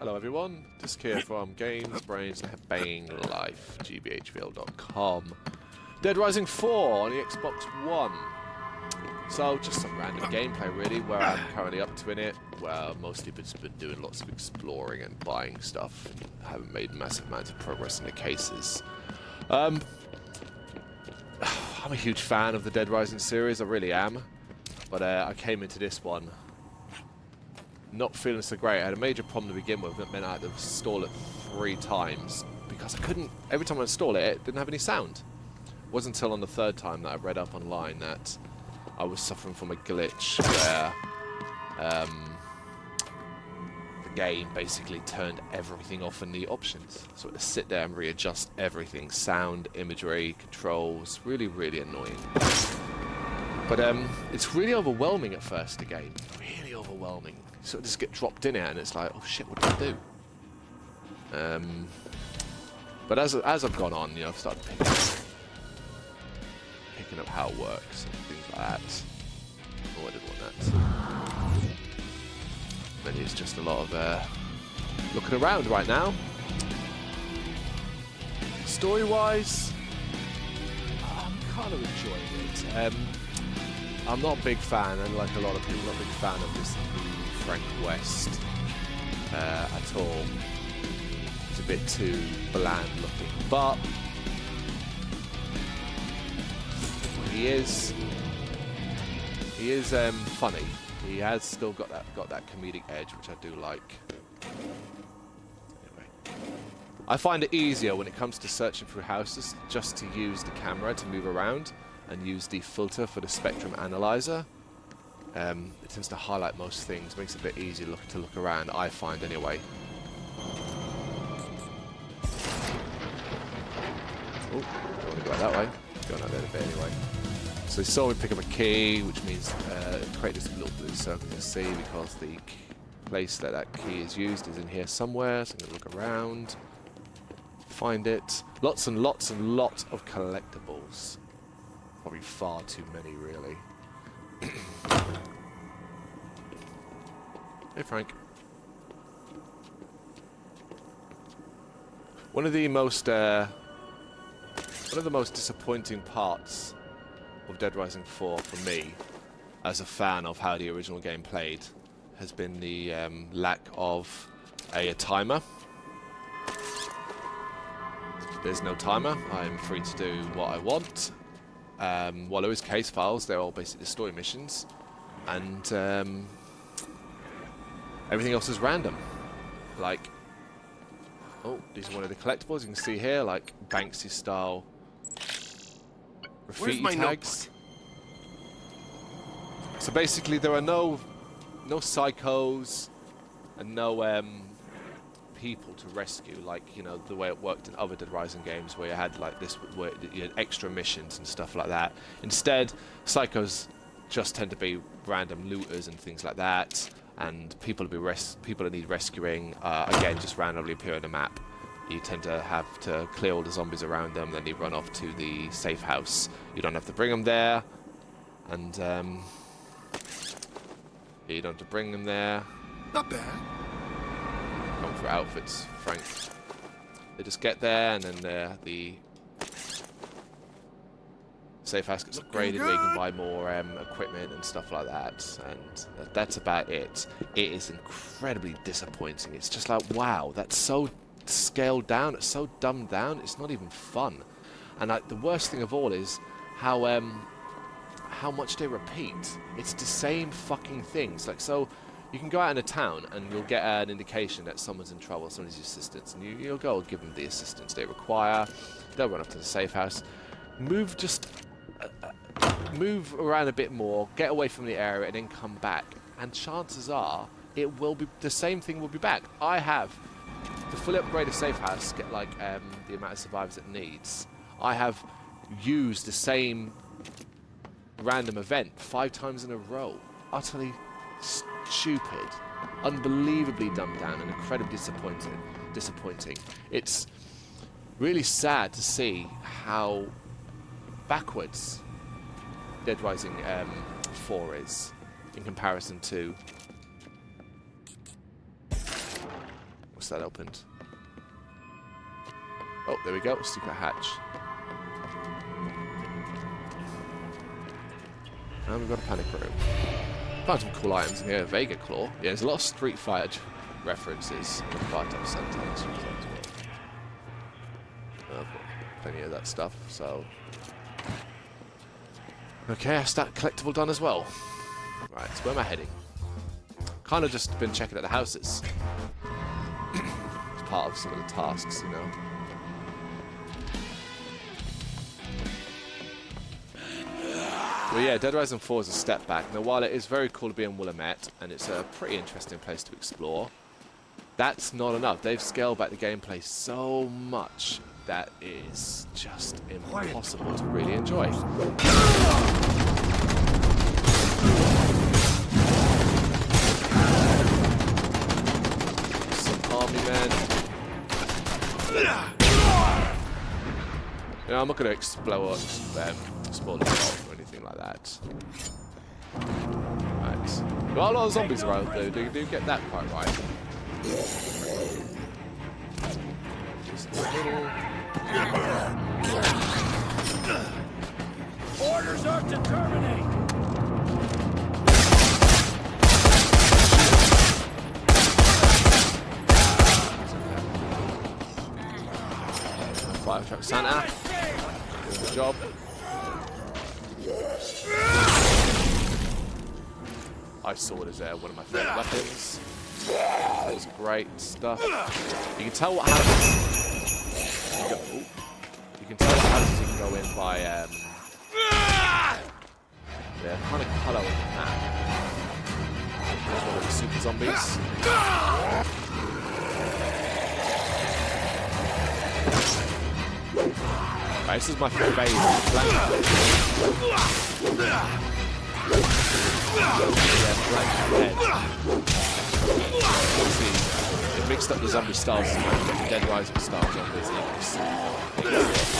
Hello everyone, Disc here from Brrraaains A Head-Banging Life, GBHBL.com. Dead Rising 4 on the Xbox One. So just some random gameplay really, where I'm currently up to in it, where mostly just been doing lots of exploring and buying stuff, and haven't made massive amounts of progress in the cases. I'm a huge fan of the Dead Rising series, I really am, but I came into this one not feeling so great. I had a major problem to begin with that meant I had to install it 3 times because I couldn't, every time I install it, it didn't have any sound. It wasn't until on the 3rd time that I read up online that I was suffering from a glitch where the game basically turned everything off in the options. So I had to sit there and readjust everything, sound, imagery, controls, really, really annoying. But it's really overwhelming at first, the game. Really overwhelming. You sort of just get dropped in it and it's like, oh shit, what do I do? But as I've gone on, you know, I've started picking up how it works and things like that. Oh, I didn't want that. Then it's just a lot of looking around right now. Story-wise, I'm kind of enjoying it. I'm not a big fan, and like a lot of people, not a big fan of this new Frank West at all. It's a bit too bland looking, but he is funny. He has still got that comedic edge, which I do like. Anyway, I find it easier when it comes to searching through houses just to use the camera to move around and use the filter for the spectrum analyzer. It tends to highlight most things, makes it a bit easier to look around, I find anyway. Oh, don't want to go out that way. Going out there a bit anyway. So you saw me pick up a key, which means create this little blue circle to see, because the place that that key is used is in here somewhere. So I'm going to look around, find it. Lots and lots and lots of collectibles. Probably far too many, really. Hey, Frank. One of the most disappointing parts of Dead Rising 4 for me, as a fan of how the original game played, has been the lack of a timer. There's no timer. I'm free to do what I want. While there is case files, they're all basically story missions, and everything else is random. Like, oh, these are one of the collectibles you can see here, like Banksy style graffiti tags. So basically, there are no psychos and no people to rescue, like, you know, the way it worked in other Dead Rising games, where you had like this, where you had extra missions and stuff like that. Instead, psychos just tend to be random looters and things like that, and people that need rescuing again just randomly appear on the map. You tend to have to clear all the zombies around them, then they run off to the safe house. You don't have to bring them there, and you don't have to bring them there. Not bad. Come for outfits, Frank. They just get there, and then the safe house gets upgraded where you can buy more equipment and stuff like that, and that's about it. It is incredibly disappointing. It's just like, wow, that's so scaled down, it's so dumbed down, it's not even fun. And the worst thing of all is how much they repeat. It's the same fucking things. Like, so you can go out in a town and you'll get an indication that someone's in trouble, someone needs assistance, and you'll go and give them the assistance they require. They'll run up to the safe house, move around a bit more, get away from the area, and then come back. And chances are it will be the same thing will be back. I have the fully upgraded safe house, get like the amount of survivors it needs. I have used the same random event 5 times in a row. Utterly stupid, unbelievably dumbed down, and incredibly disappointing. It's really sad to see how backwards Dead Rising 4 is in comparison to that opened? Oh, there we go. Secret hatch. And we've got a panic room. Found some cool items in here. Vega Claw. Yeah, there's a lot of Street Fighter references in the part-time sentence. Plenty of that stuff, so... Okay, a stat collectible done as well. Right, so where am I heading? Kind of just been checking out the houses. It's part of some of the tasks, you know. Well, yeah, Dead Rising 4 is a step back. Now, while it is very cool to be in Willamette, and it's a pretty interesting place to explore, that's not enough. They've scaled back the gameplay so much that is just impossible to really enjoy. Some army men. You know, I'm not going to explode spoil the plot or anything like that. Right. There are a lot of zombies around though. They do get that quite right. Just a little... Orders are to terminate. Fire truck Santa. Doing the job. Ice sword is one of my favourite weapons. That was great stuff. You can tell what happens. You can tell what happens. You can go in by yeah, kind of colour on the map. There's one of the super zombies. Right, this is my favourite flank. Yeah, flank head. See, it mixed up the zombie styles and got the Dead Rising style zombies. I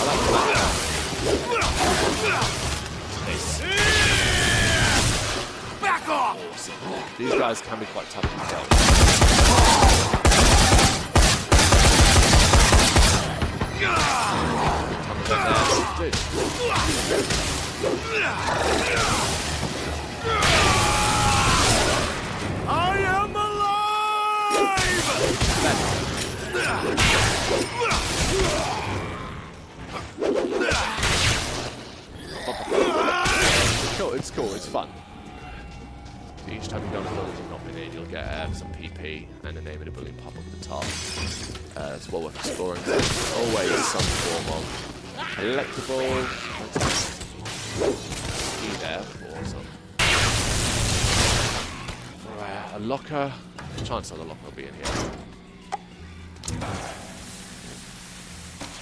like the Back off! These guys can be quite tough to kill. Dude. I am alive! It's cool, it's fun. So each time you've done a building you've not been in, you'll get some PP and the name of the building pop up at the top. It's well worth exploring. There's always some form of collectible key there or some a locker. Chance of the locker will be in here.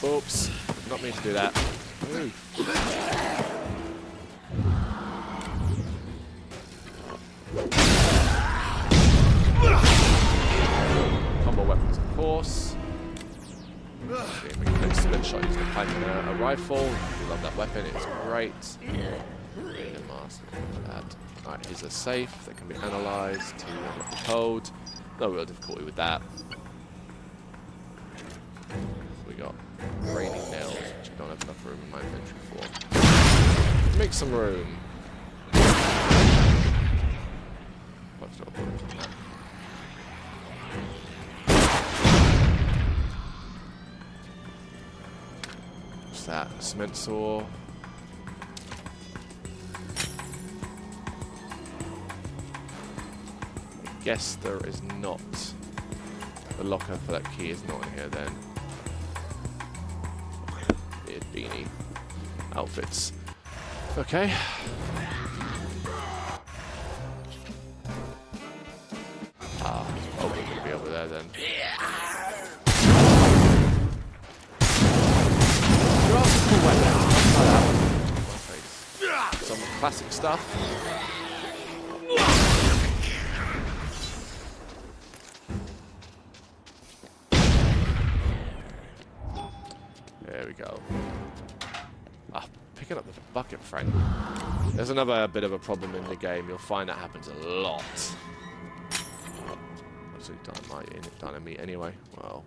Oops, not mean to do that. Move. Combo weapons, of course. Okay, we can split shot using a pipe and a rifle. Love that weapon, it's great. Mask, that. Alright, here's a safe that can be analysed to unlock the code. No real difficulty with that. We got raining nails, which I don't have enough room in my inventory for. Make some room. What's not bullets on that? What's that? Cement saw. Guess there is not. The locker for that key is not in here then. Weird beanie. Outfits. Okay. Oh, we're going to be over there then. There are some cool weapons. Some classic stuff. There we go. Ah, picking up the bucket frame. There's another bit of a problem in the game. You'll find that happens a lot. actually dynamite anyway. Well,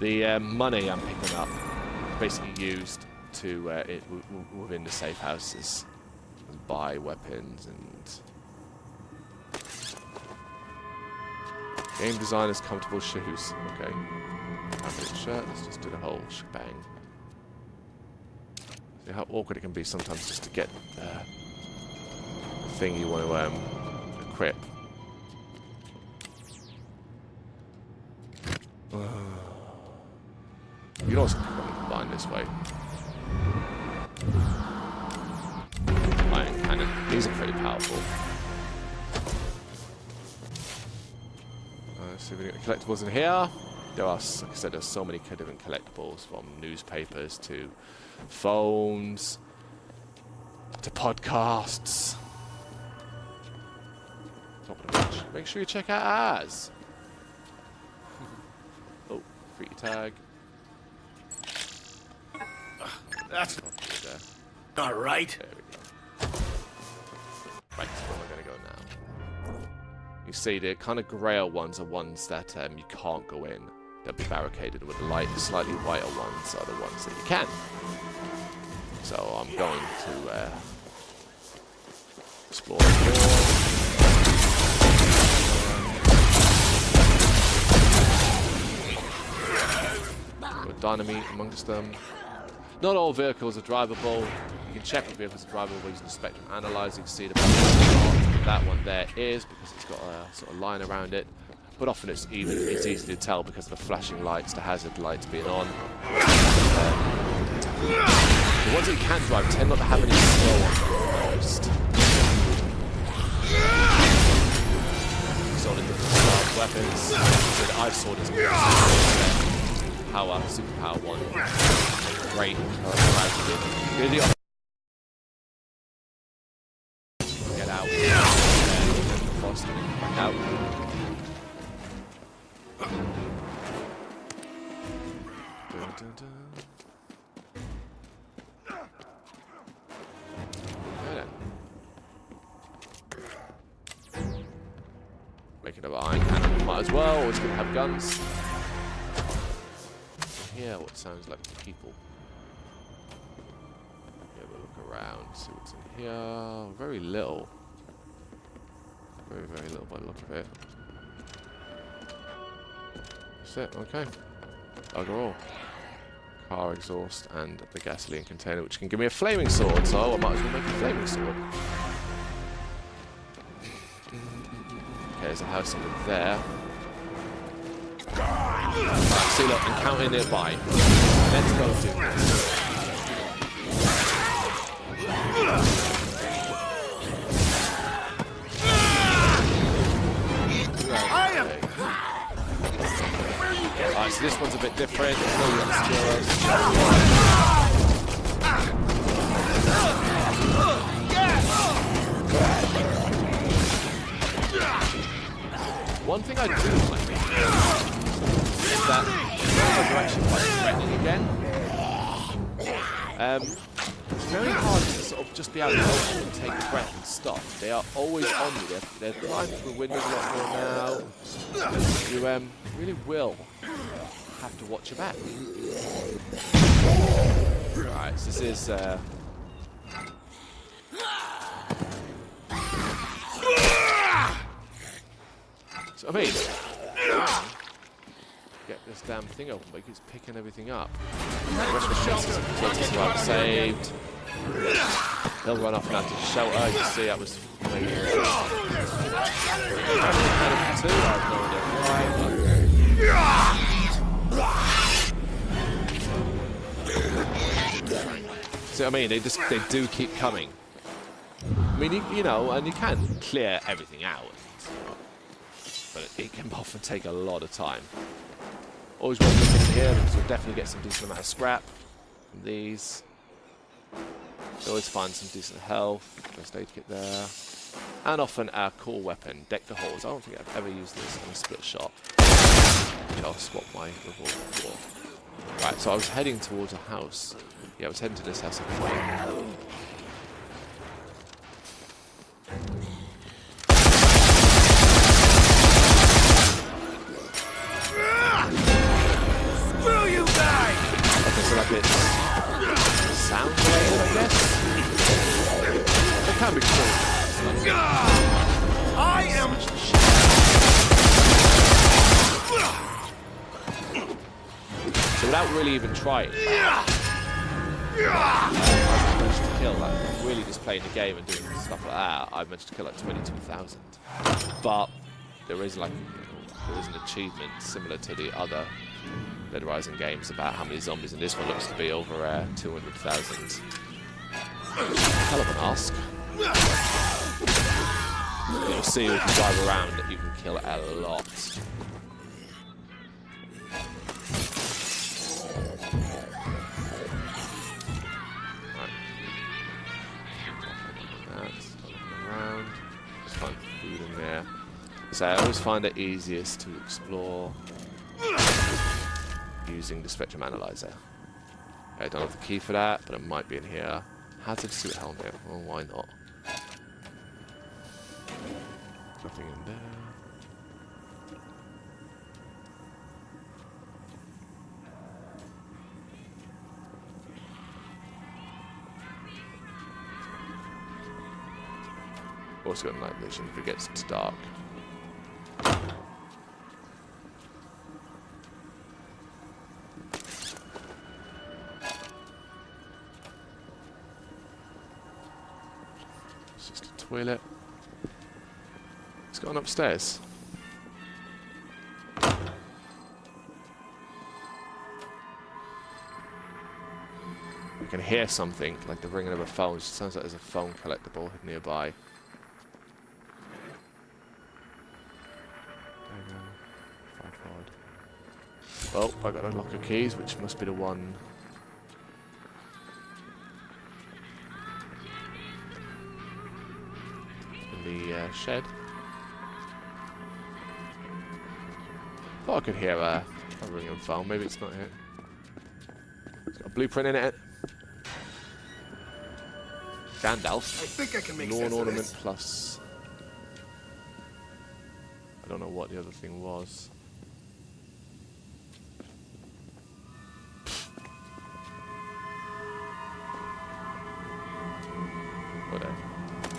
the money I'm picking up is basically used to within the safe houses and buy weapons and game designers comfortable shoes. Okay, fabric shirt. Let's just do the whole shebang. See how awkward it can be sometimes just to get the thing you want to equip. You can also combine this way. Iron cannon. These are pretty powerful. See if we get collectibles in here. There are, like I said, there's so many different collectibles, from newspapers to phones to podcasts. Top of the bunch. Make sure you check out ours. Oh, free tag. That's not right. There we go. Right, so where am I going to go now? You see, the kind of grayer ones are ones that you can't go in. They'll be barricaded with light, slightly whiter ones are the ones that you can. So I'm going to explore more. With dynamite amongst them. Not all vehicles are drivable. You can check if vehicles are drivable using the spectrum analyzer. You can see the that one there is, because it's got a sort of line around it. But often it's easy to tell because of the flashing lights, the hazard lights being on. The ones that you can drive tend not to have any snow on them most. So the different weapons. So the ice sword is power, superpower one. Great. Really get out. Back out. Dun, dun, dun. Make another iron cannon. Might as well. Always gonna have guns. Here, what sounds like people. Yeah, we'll look around, see what's in here. Very little. Very, very little by the look of it. That's it, okay. Overall. Car exhaust and the gasoline container, which can give me a flaming sword, so I might as well make a flaming sword. Okay, there's a house over there. Right, see, look, encounter nearby. Let's go do this. Alright, so this one's a bit different. One thing I do like is that they're actually quite threatening again. It's very hard to sort of just be able to open and take a breath and stop. They are always on you. They're climbing through windows a lot more now. You really will have to watch your back. Alright, so this is so I mean, get this damn thing open, but he keeps picking everything up. The rest of the shots are saved. They'll run off now to shelter. You can see that was maybe two. I have no idea why. See what I mean? They do keep coming. I mean, you know, and you can clear everything out, but it can often take a lot of time. Always want to look in here because you'll definitely get some decent amount of scrap from these. You always find some decent health. First aid kit there. And often our cool weapon, Deck the Halls. I don't think I've ever used this on a split shot. I'll swap my revolver for. Right, so I was heading towards a house. Yeah, I was heading to this house. can be cool. I am. So without really even trying, I managed to kill, like, really just playing the game and doing stuff like that, I managed to kill like 22,000. But there is like, there is an achievement similar to the other Dead Rising games about how many zombies, and this one looks to be over 200,000. Hell of an ask. You'll see if you drive around that you can kill a lot. Food in there. So I always find it easiest to explore using the spectrum analyzer. I don't have the key for that, but it might be in here. Hazard suit helmet. Well, why not? Nothing in there. Also got night vision if it gets dark. It's just a toilet. It's gone upstairs. You can hear something, like the ringing of a phone. It sounds like there's a phone collectible nearby. Oh, I got a lock of keys, which must be the one. In the shed. Thought I could hear a ringing phone. Maybe it's not it. It's got a blueprint in it. Gandalf. I think I can make Lawn sense of ornament this. plus. I don't know what the other thing was. Whatever.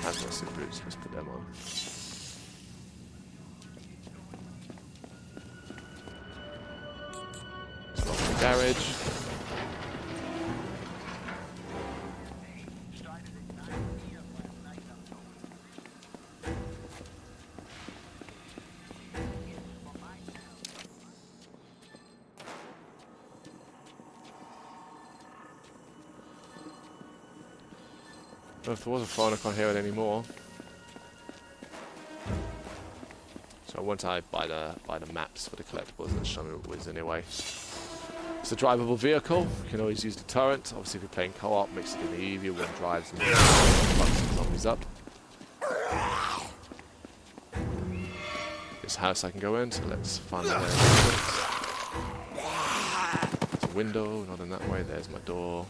Hazmat suit boots, let's put them on. Let's lock the garage. Well, if there was a phone, I can't hear it anymore. So once I buy the maps for the collectibles, let's show me what it is anyway. It's a drivable vehicle. You can always use the turret. Obviously, if you're playing co-op, makes it even easier. One drives and fucks the zombies up. This house I can go in, so let's find a way. It's a window, not in that way. There's my door.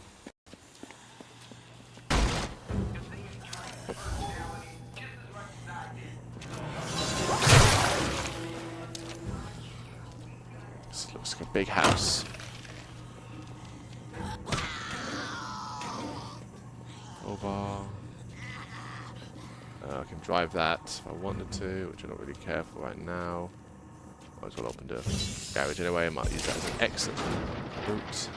Looks like a big house. Bar. I can drive that if I wanted to, which I don't really care for right now. Might as well open the garage anyway. I might use that as an exit route.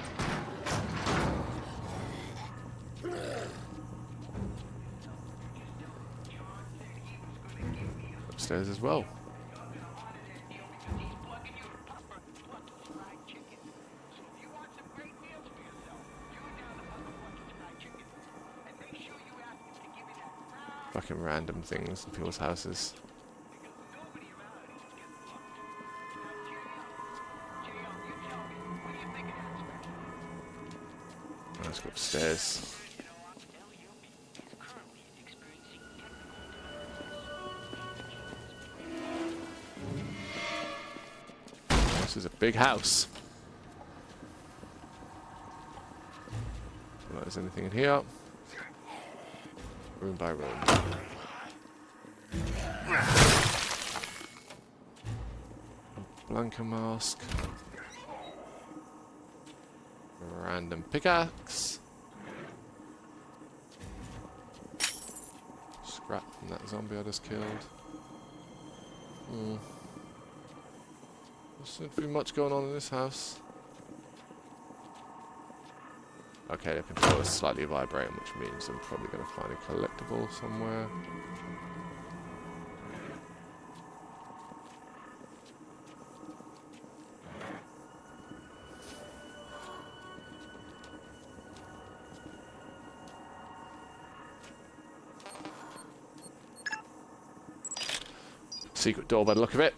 Upstairs as well. Fucking random things in people's houses. Let's go upstairs. This is a big house. Don't know if there's anything in here. Room by room. Blanca mask. Random pickaxe. scrap from that zombie I just killed. There doesn't be much going on in this house. Okay, the controller's slightly vibrating, which means I'm probably going to find a collectible somewhere. Secret door by the look of it.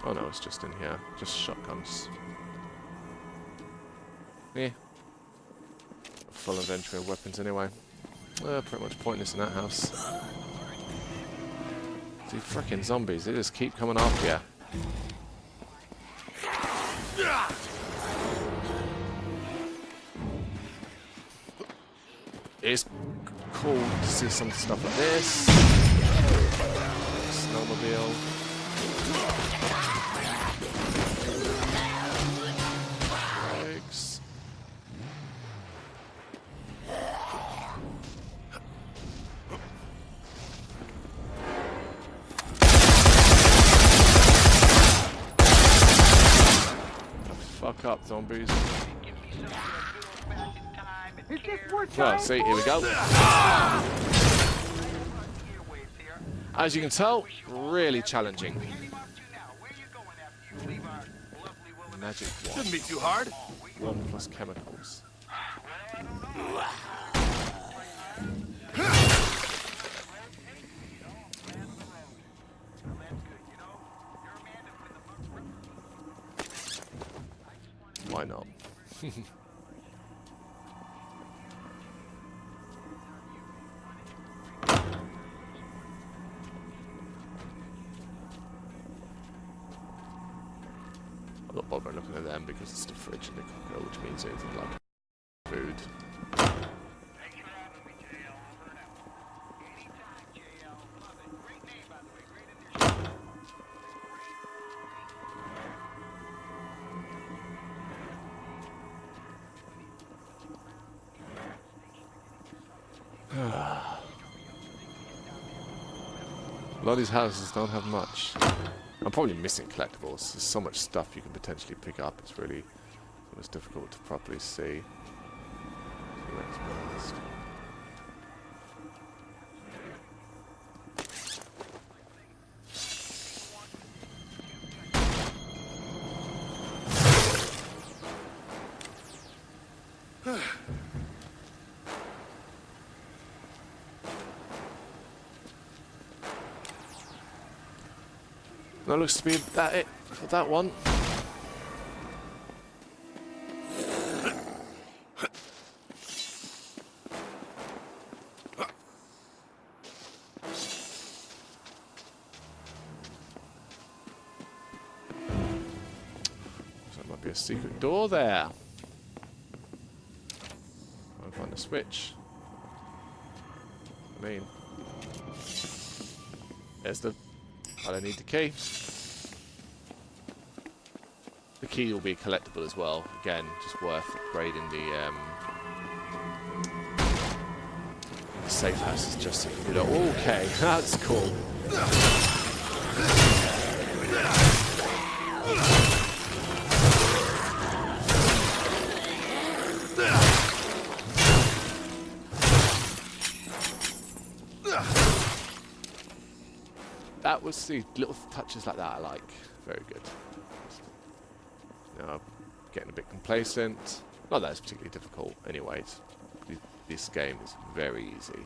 Oh no, it's just in here. Just shotguns. Yeah. Full inventory of weapons anyway. Pretty much pointless in that house. These frickin' zombies, they just keep coming after you. It's cool to see some stuff like this. Snowmobile. Legs. Fuck up, zombies. Well, see, here we go. As you can tell, really challenging. Magic wand. Shouldn't be too hard. 1 plus chemicals. Why not? I'm not bothering looking at them because it's the fridge and the cooker, which means anything like food. A lot of these houses don't have much. I'm probably missing collectibles. There's so much stuff you can potentially pick up. It's really almost difficult to properly see. Let's be honest. That looks to be that it for that one. So there might be a secret door there. I'll find a switch. I mean, there's the. I don't need the key. The key will be a collectible as well. Again, just worth upgrading the safe houses just so you can do that. Okay, that's cool. That was the little touches like that I like. Very good. Now, getting a bit complacent. Not that it's particularly difficult. Anyways, this game is very easy.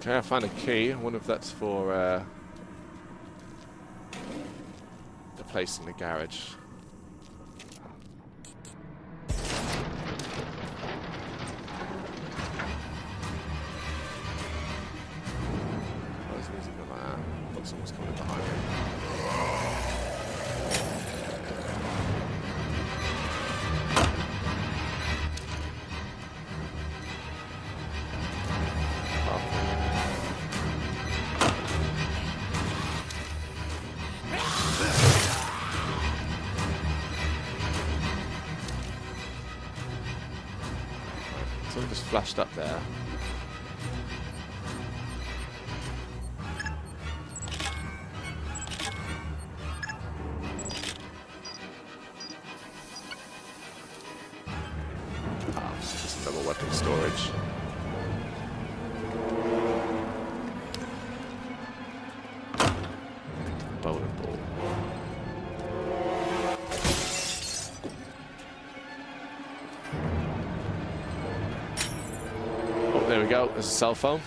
Okay, I found a key. I wonder if that's for the place in the garage. Where's the music of that? Looks someone's coming behind me. Someone just flashed up there. Ah, just another weapon storage. Bowling ball. Oh, there we go. There's a cell phone.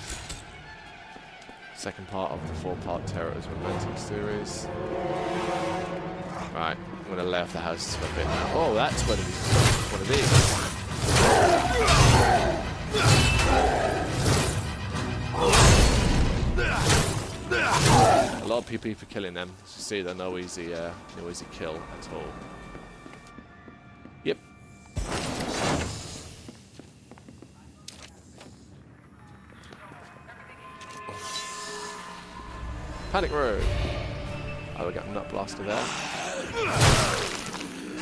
Second part of the 4-part Terror's Romantic series. Right, I'm going to lay off the houses for a bit now. Oh, that's one of these. A lot of PP for killing them. As you see, they're no easy kill at all. Yep. Panic room. Oh, we got a nut blaster there.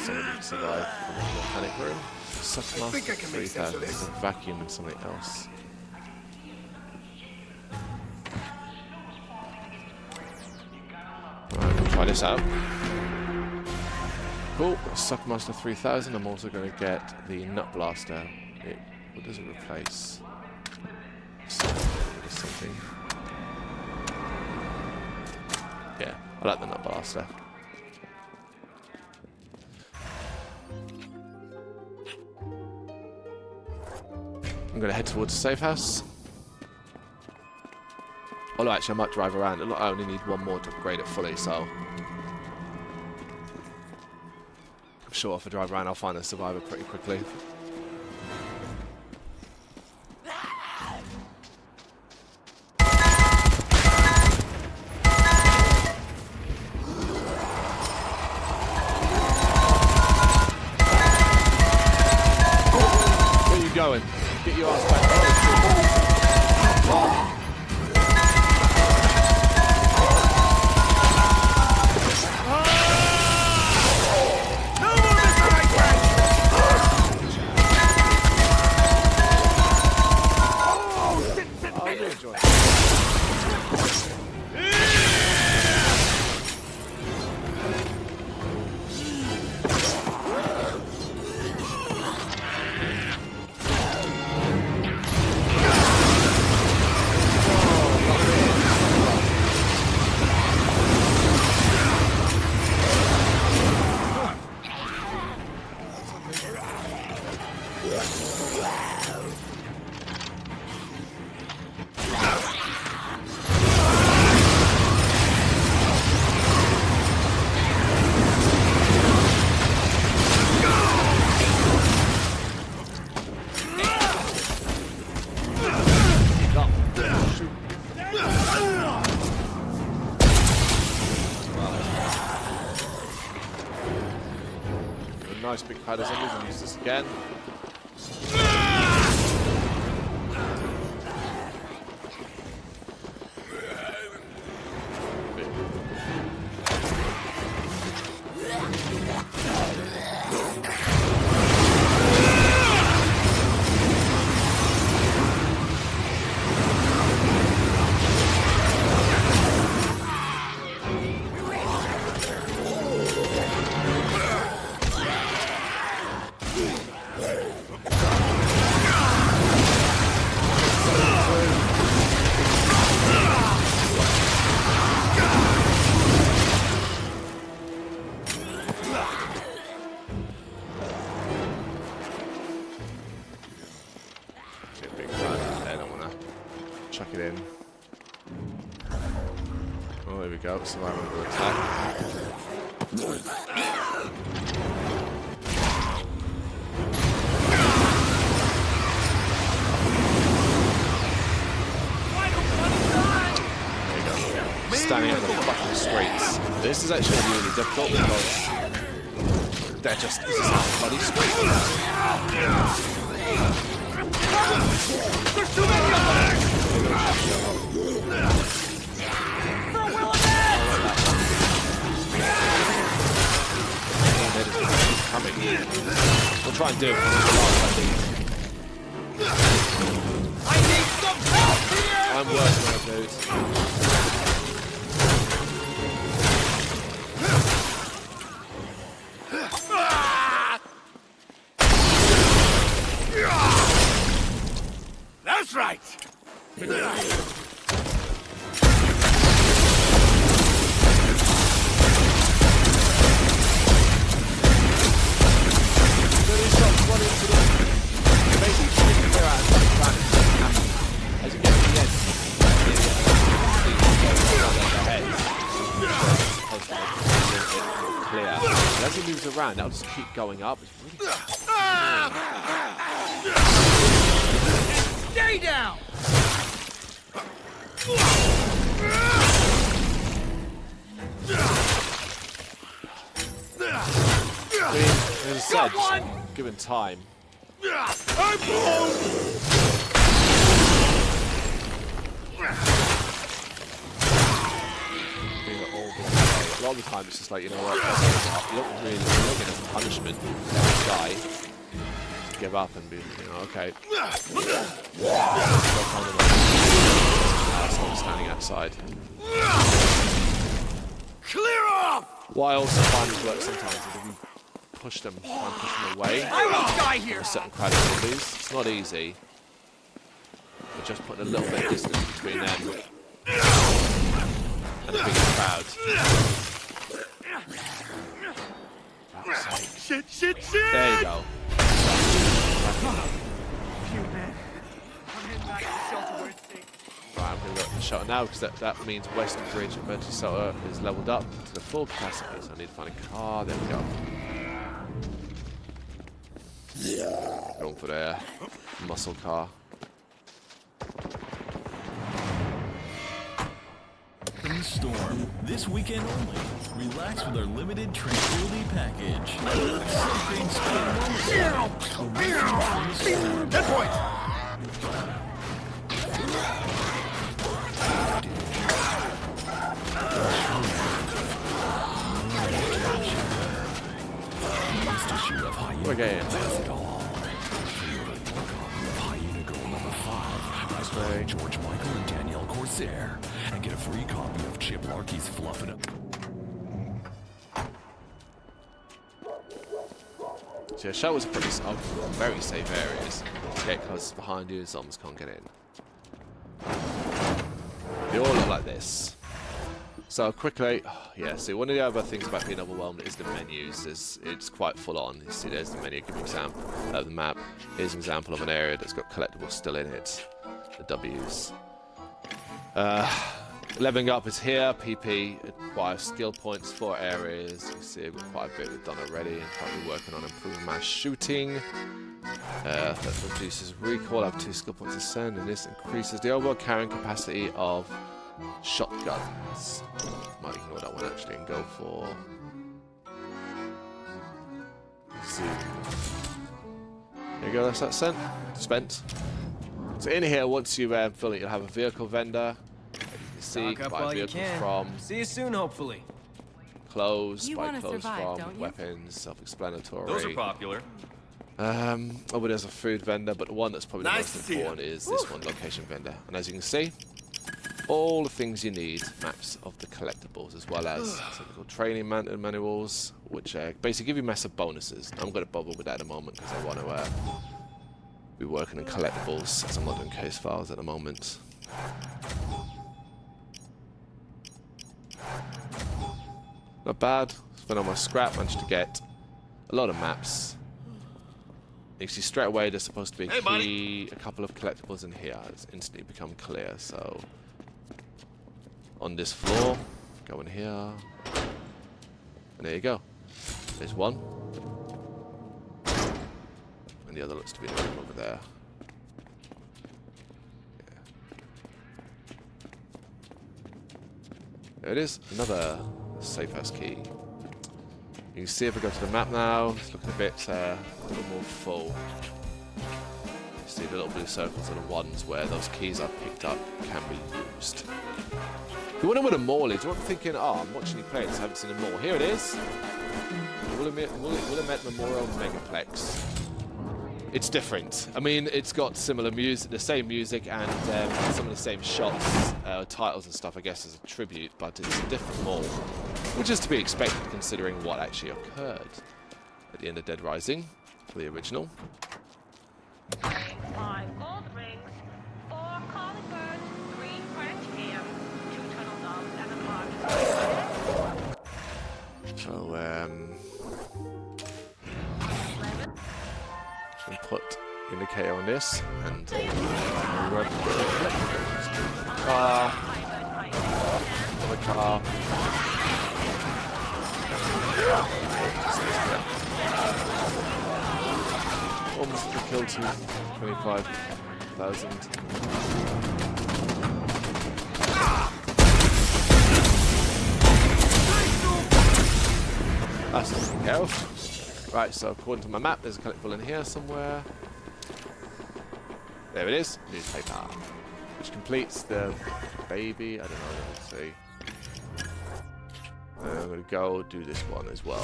Someone didn't survive from the panic room. Suck mask 3000. There's a vacuum and something else. Alright, we'll try this out. Cool, Suckmaster 3000. I'm also going to get the Nut Blaster. What does it replace? Something. Yeah, I like the Nut Blaster. I'm going to head towards the safe house. Although actually I might drive around. I only need one more to upgrade it fully, so I'm sure if I drive around I'll find a survivor pretty quickly. Where are you going? Get your ass back. Nice big pad of zombies and use this again. Chuck it in. Oh, there we go. Survival under attack. There you go. Standing out in the fucking streets. This is actually really difficult because they're just this is a bloody street. There's too many of them! Coming. We'll try and do it. I need some help here! I'm working on it, dude. That's right! As you get to the end, clear. And as he moves around, that'll just keep going up. It's really Stay down! as I said, just given time. I'm blown! A lot of the time it's just like, you know what, you don't get enough punishment for this guy to give up and be, you know, okay. Someone standing outside. Clear off! What I also find is work sometimes is if you push them, try and push them away. I won't die here! A certain crowd of zombies. It's not easy. But just putting a little bit of distance between them and the bigger crowd. Shit! There you go. Right, I'm going to go to the shutter now because that means Western Bridge emergency shelter is leveled up to the full capacity. So I need to find a car. There we go. Going for the muscle car. In the storm, this weekend only. Relax with our limited tranquility package. Something spin Dead point! We're getting George Michael and Danielle Corsair, and get a free copy of Chip Larky's Fluffin' Up. So the shelters are very safe areas. Get close behind you, zombies can't get in. They all look like this. So quickly, yeah, see, one of the other things about being overwhelmed is the menus. It's quite full on. You see, there's the menu, give an example of the map. Here's an example of an area that's got collectibles still in it. The W's. Leveling up is here. PP acquires skill points for areas. You see, we've got quite a bit we've done already, and probably working on improving my shooting. That reduces recoil. I have 2 skill points to send, and this increases the overall carrying capacity of shotguns. Might ignore that one actually and go for. Let's see. There you go. That's that spent. So in here, once you fill it, you'll have a vehicle vendor. You can see, buy vehicles from. See you soon, hopefully. Clothes, You buy wanna clothes survive, from. don't you? Weapons, self-explanatory. Those are popular. Oh, but there's a food vendor, but the one that's probably Nice the to most see important is this one, location vendor. And as you can see, all the things you need, maps of the collectibles, as well as typical training manuals, which basically give you massive bonuses. I'm going to bother with that at the moment because I want to be working on collectibles, as I'm not doing case files at the moment. Not bad. Spent on my scrap, managed to get a lot of maps. You see straight away there's supposed to be a key, a couple of collectibles in here. It's instantly become clear. So on this floor, go in here, and there you go. There's one, and the other looks to be the room over there. Yeah. There it is, another safe house key. You can see if we go to the map now, it's looking a little more full. You see the little blue circles are the ones where those keys I picked up can be used. If you wonder where the mall is, you might be thinking, oh, I'm watching you play this, I haven't seen the mall. Here it is. The Willamette Memorial Megaplex. it's different. I mean, it's got similar music, the same music, and some of the same shots, titles and stuff, I guess, as a tribute, but it's a different mold, which is to be expected considering what actually occurred at the end of Dead Rising, for the original. 5 gold rings, 4 calling birds, 3 French ham, 2 turtle doves, and a large. So, and put indicator on this, and car, another car. Almost killed to 25,000. That's something else. Right, so according to my map, there's a collectible in here somewhere. There it is, newspaper, which completes the baby. I don't know, let's see. I'm gonna go do this one as well.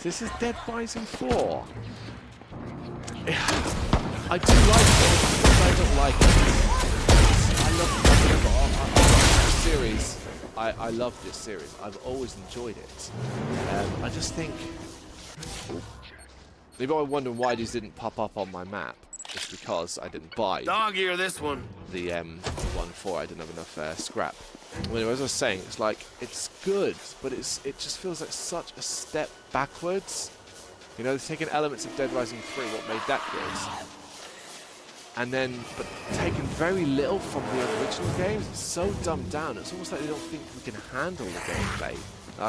This is Dead Rising 4. I do like it, but I don't like it. I love this series. I love this series. I've always enjoyed it. I just think... Maybe I'm wondering why these didn't pop up on my map. It's because I didn't buy Dog ear this one. the 1.4. I didn't have enough scrap. Well, as I was saying, it's like, it's good, but it just feels like such a step backwards. You know, they've taken elements of Dead Rising 3, what made that good. And then, but taken very little from the original games. It's so dumbed down. It's almost like they don't think we can handle the gameplay.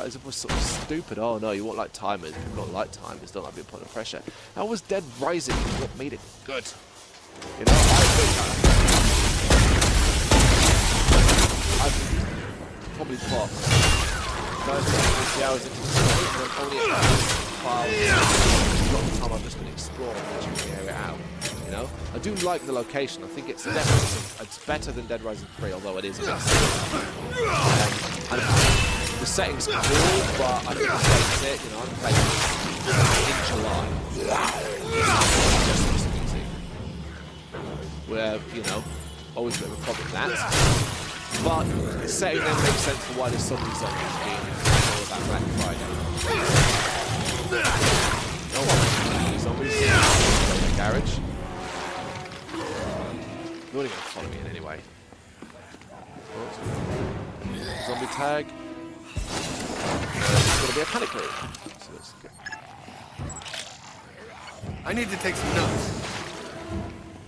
It's almost sort of stupid. Oh no, you won't like timers. People don't like timers. Don't like being put under pressure. That was Dead Rising. What made it good? You know, I've probably put 30 hours into the story, and I'm only at a lot of the time I've just been exploring and checking the area out. You know, I do like the location. I think it's definitely it's better than Dead Rising 3, although it is a bit the setting's cool, but I think that's it. You know, I'm playing in July, just easy. Where, you know, always a bit of a problem with that. But the setting then makes sense for why there's so many zombies being all about Black Friday. No one zombies in the garage. You're only going to follow me in anyway. Zombie tag. It's going to be a panic room. So let's go. I need to take some notes.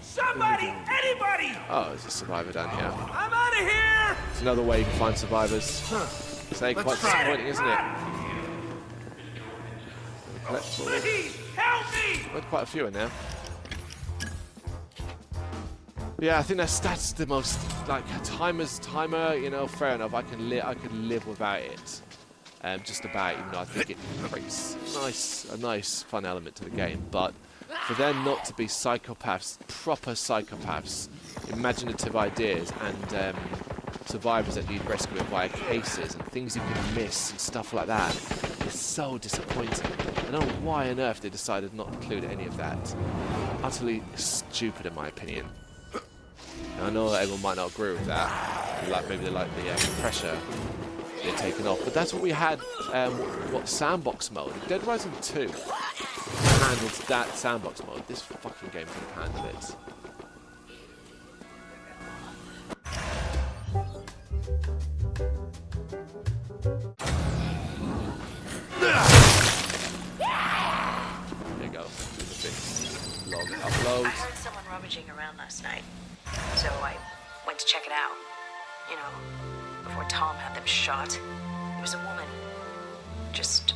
Somebody! Anybody! Oh, there's a survivor down here. I'm out of here! It's another way you can find survivors. Say, quite disappointing, isn't it? Please, help me! There's quite a few in there. Yeah, I think that's the most, like, timer, you know, fair enough. I could live without it. Just about, even though I think it creates a nice fun element to the game. But for them not to be psychopaths, proper psychopaths, imaginative ideas, and survivors that need rescuing via cases and things you can miss and stuff like that, is so disappointing. I don't know why on earth they decided not to include any of that. Utterly stupid, in my opinion. And I know that everyone might not agree with that. Maybe they like the pressure they're taking off, but that's what we had. Sandbox mode? Dead Rising 2 handled that sandbox mode. This fucking game could handle it. There you go. Log upload. I heard someone rummaging around last night, so I went to check it out. You know, before Tom had them shot. It was a woman, just